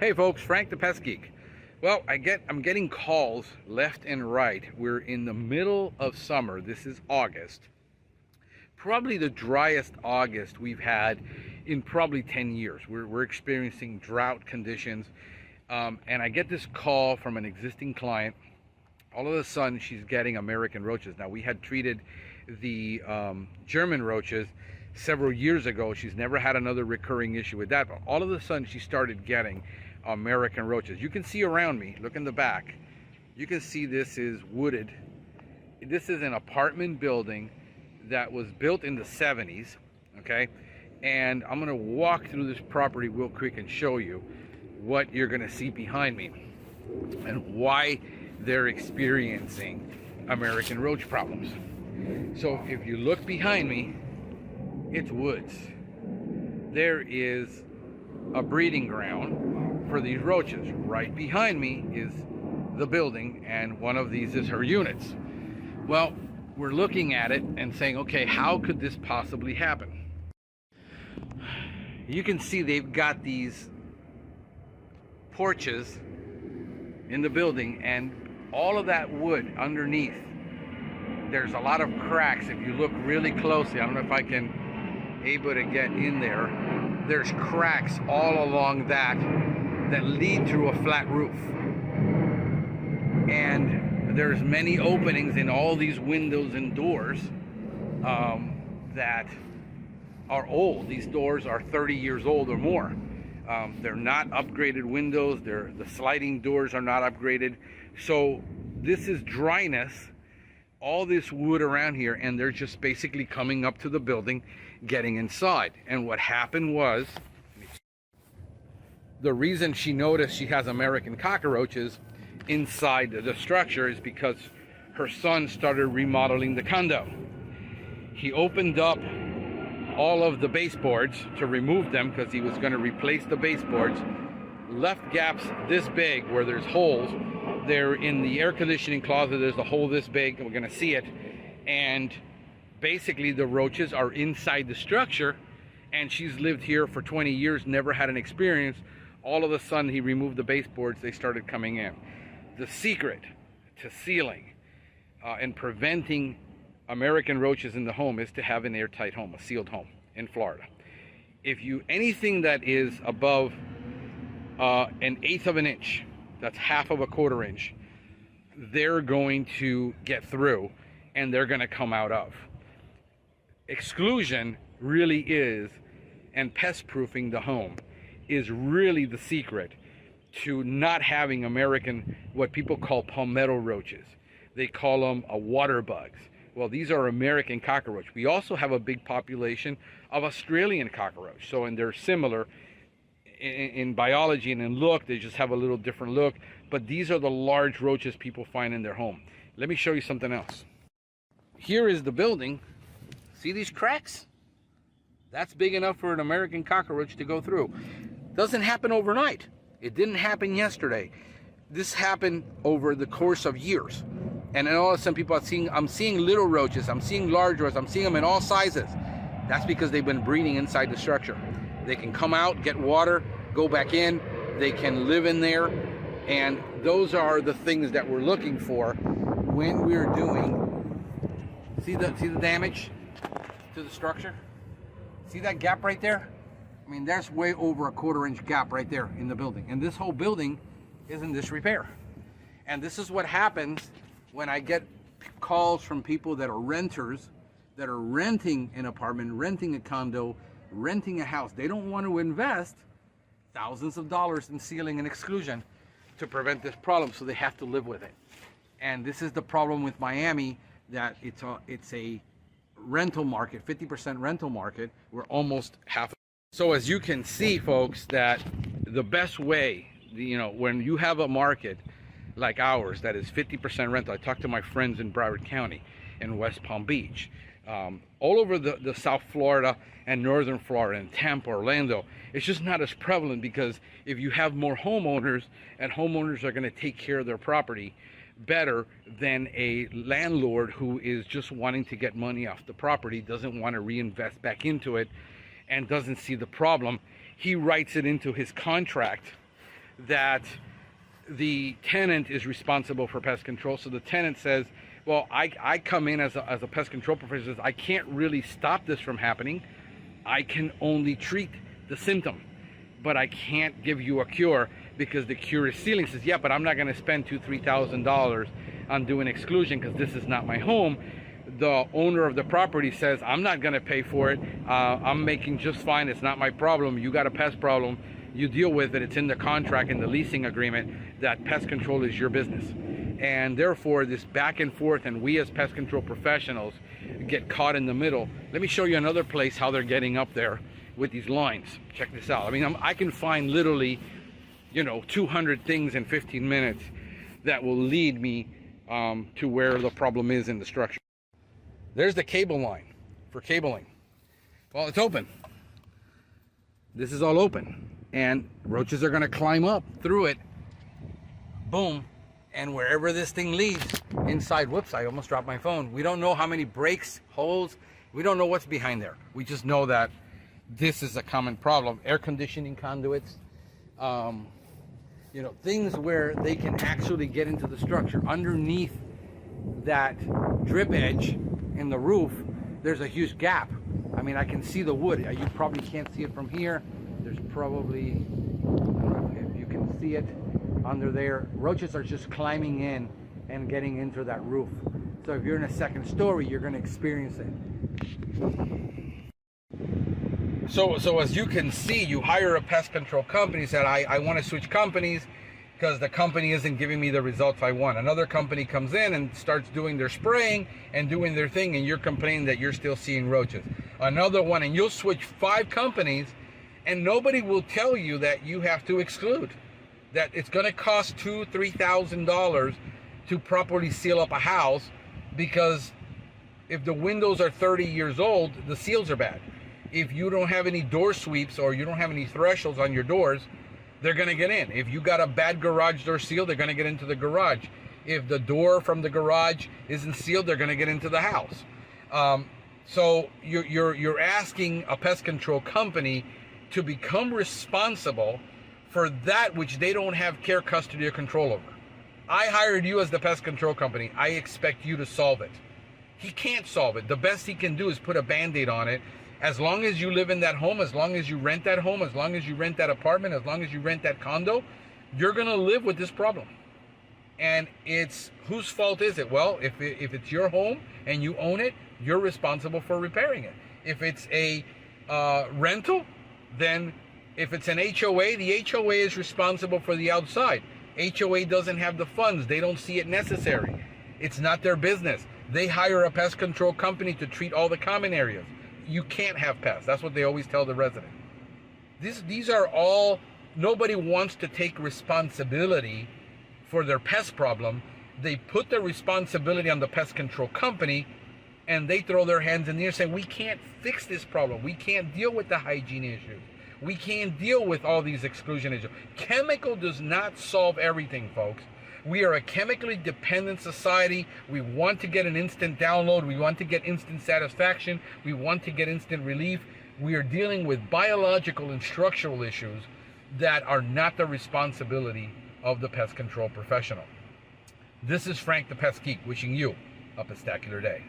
Hey folks, Frank the Pest Geek. Well, I'm getting calls left and right. We're in the middle of summer. This is August. Probably the driest August we've had in probably 10 years. We're experiencing drought conditions. And I get this call from an existing client. All of a sudden, she's getting American roaches. Now, we had treated the German roaches several years ago. She's never had another recurring issue with that. But all of a sudden, she started getting American roaches. You can see around me, look in the back. You can see this is wooded. This is an apartment building that was built in the 70s, okay? And I'm gonna walk through this property real quick and show you what you're gonna see behind me and why they're experiencing American roach problems. So if you look behind me, it's woods. There is a breeding ground for these roaches. Right behind me is the building, and one of these is her units. Well, we're looking at it and saying, okay, how could this possibly happen? You can see they've got these porches in the building, and all of that wood underneath, there's a lot of cracks. If you look really closely, I don't know if I can able to get in there, there's cracks all along that lead through a flat roof. And there's many openings in all these windows and doors that are old. These doors are 30 years old or more. They're not upgraded windows. The sliding doors are not upgraded. So this is dryness, all this wood around here, and they're just basically coming up to the building, getting inside. And what happened was, the reason she noticed she has American cockroaches inside the structure is because her son started remodeling the condo. He opened up all of the baseboards to remove them because he was going to replace the baseboards, left gaps this big where there's holes. There in the air conditioning closet, there's a hole this big, and we're going to see it. And basically the roaches are inside the structure, and she's lived here for 20 years, never had an experience. All of a sudden he removed the baseboards, they started coming in. The secret to sealing and preventing American roaches in the home is to have an airtight home, a sealed home in Florida. If you, anything that is above 1/8 of an inch, that's half of a quarter inch, they're going to get through and they're going to come out of. Exclusion really is, and pest proofing the home is really the secret to not having American, what people call palmetto roaches. They call them water bugs. Well, these are American cockroach. We also have a big population of Australian cockroach. So, and they're similar in biology and in look, they just have a little different look. But these are the large roaches people find in their home. Let me show you something else. Here is the building. See these cracks? That's big enough for an American cockroach to go through. Doesn't happen overnight. It didn't happen yesterday. This happened over the course of years. And then all of a sudden people are seeing, I'm seeing little roaches, I'm seeing large roaches, I'm seeing them in all sizes. That's because they've been breeding inside the structure. They can come out, get water, go back in, they can live in there. And those are the things that we're looking for when we're doing, see the damage to the structure? See that gap right there? I mean, that's way over a quarter inch gap right there in the building. And this whole building is in disrepair. And this is what happens when I get calls from people that are renters, that are renting an apartment, renting a condo, renting a house. They don't want to invest thousands of dollars in sealing and exclusion to prevent this problem, so they have to live with it. And this is the problem with Miami, that it's a rental market, 50% rental market. We're almost half. So as you can see, folks, that the best way, you know, when you have a market like ours that is 50% rental, I talked to my friends in Broward County, in West Palm Beach, all over the South Florida and Northern Florida and Tampa, Orlando, it's just not as prevalent, because if you have more homeowners, and homeowners are going to take care of their property better than a landlord who is just wanting to get money off the property, doesn't want to reinvest back into it, and doesn't see the problem. He writes it into his contract that the tenant is responsible for pest control. So the tenant says, well, I come in as a pest control professional, says, I can't really stop this from happening. I can only treat the symptom, but I can't give you a cure because the cure is sealing. Says, yeah, but I'm not going to spend $2,000-$3,000 on doing exclusion because this is not my home. The owner of the property says, I'm not going to pay for it. I'm making just fine. It's not my problem. You got a pest problem. You deal with it. It's in the contract, in the leasing agreement, that pest control is your business. And therefore, this back and forth, and we as pest control professionals get caught in the middle. Let me show you another place how they're getting up there with these lines. Check this out. I mean, I can find literally, 200 things in 15 minutes that will lead me to where the problem is in the structure. There's the cable line for cabling. Well, it's open. This is all open. And roaches are going to climb up through it. Boom. And wherever this thing leads, inside, whoops, I almost dropped my phone. We don't know how many breaks, holes. We don't know what's behind there. We just know that this is a common problem. Air conditioning conduits, things where they can actually get into the structure. Underneath that drip edge in the roof, there's a huge gap. I mean, I can see the wood. You probably can't see it from here. There's probably, I don't know if you can see it under there. Roaches are just climbing in and getting into that roof. So if you're in a second story, you're going to experience it. So as you can see, you hire a pest control company, said, I want to switch companies because the company isn't giving me the results I want. Another company comes in and starts doing their spraying and doing their thing, and you're complaining that you're still seeing roaches. Another one, and you'll switch 5 companies, and nobody will tell you that you have to exclude. That it's going to cost $2,000-$3,000 to properly seal up a house, because if the windows are 30 years old, the seals are bad. If you don't have any door sweeps or you don't have any thresholds on your doors, they're going to get in. If you got a bad garage door seal, they're going to get into the garage. If the door from the garage isn't sealed, they're going to get into the house. So you're asking a pest control company to become responsible for that which they don't have care, custody, or control over. I hired you as the pest control company. I expect you to solve it. He can't solve it. The best he can do is put a Band-Aid on it. As long as you live in that home, as long as you rent that home, as long as you rent that apartment, as long as you rent that condo, you're going to live with this problem. And it's, whose fault is it? Well, if it's your home and you own it, you're responsible for repairing it. If it's a rental, then if it's an HOA, the HOA is responsible for the outside. HOA doesn't have the funds. They don't see it necessary. It's not their business. They hire a pest control company to treat all the common areas. You can't have pests. That's what they always tell the resident. These are all, nobody wants to take responsibility for their pest problem. They put the responsibility on the pest control company, and they throw their hands in the air saying, we can't fix this problem. We can't deal with the hygiene issues. We can't deal with all these exclusion issues. Chemical does not solve everything, folks. We are a chemically dependent society. We want to get an instant download. We want to get instant satisfaction. We want to get instant relief. We are dealing with biological and structural issues that are not the responsibility of the pest control professional. This is Frank the Pest Geek wishing you a pestacular day.